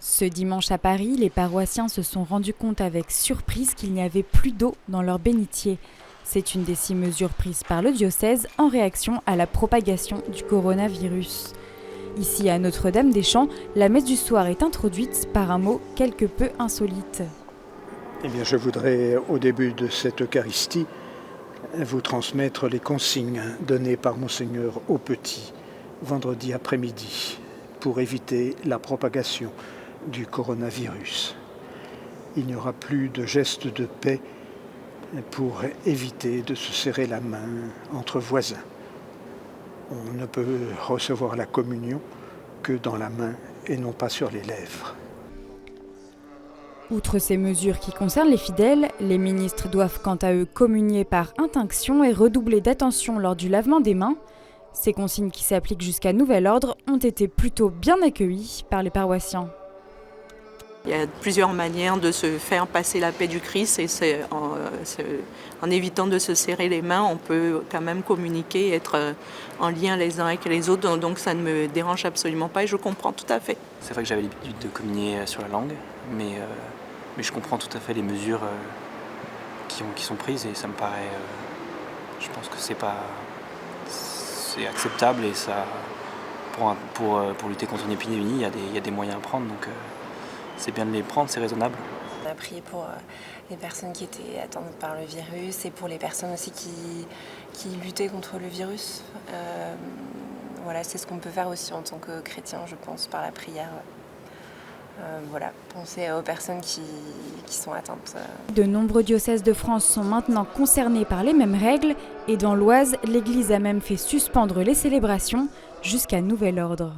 Ce dimanche à Paris, les paroissiens se sont rendus compte avec surprise qu'il n'y avait plus d'eau dans leur bénitier. C'est une des 6 mesures prises par le diocèse en réaction à la propagation du coronavirus. Ici à Notre-Dame-des-Champs, la messe du soir est introduite par un mot quelque peu insolite. Eh bien, je voudrais, au début de cette Eucharistie, vous transmettre les consignes données par Monseigneur aux petits vendredi après-midi pour éviter la propagation du coronavirus. Il n'y aura plus de gestes de paix pour éviter de se serrer la main entre voisins. On ne peut recevoir la communion que dans la main et non pas sur les lèvres. Outre ces mesures qui concernent les fidèles, les ministres doivent quant à eux communier par intinction et redoubler d'attention lors du lavement des mains. Ces consignes qui s'appliquent jusqu'à nouvel ordre ont été plutôt bien accueillies par les paroissiens. Il y a plusieurs manières de se faire passer la paix du Christ et en évitant de se serrer les mains, on peut quand même communiquer, être en lien les uns avec les autres, donc ça ne me dérange absolument pas et je comprends tout à fait. C'est vrai que j'avais l'habitude de communier sur la langue, mais je comprends tout à fait les mesures qui sont prises et ça me paraît, je pense que c'est acceptable et ça, pour lutter contre une épidémie, il y a des moyens à prendre, donc c'est bien de les prendre, c'est raisonnable. On a prié pour les personnes qui étaient atteintes par le virus et pour les personnes aussi qui luttaient contre le virus. Voilà, c'est ce qu'on peut faire aussi en tant que chrétien, je pense, par la prière. Voilà, penser aux personnes qui sont atteintes. De nombreux diocèses de France sont maintenant concernés par les mêmes règles et dans l'Oise, l'Église a même fait suspendre les célébrations jusqu'à nouvel ordre.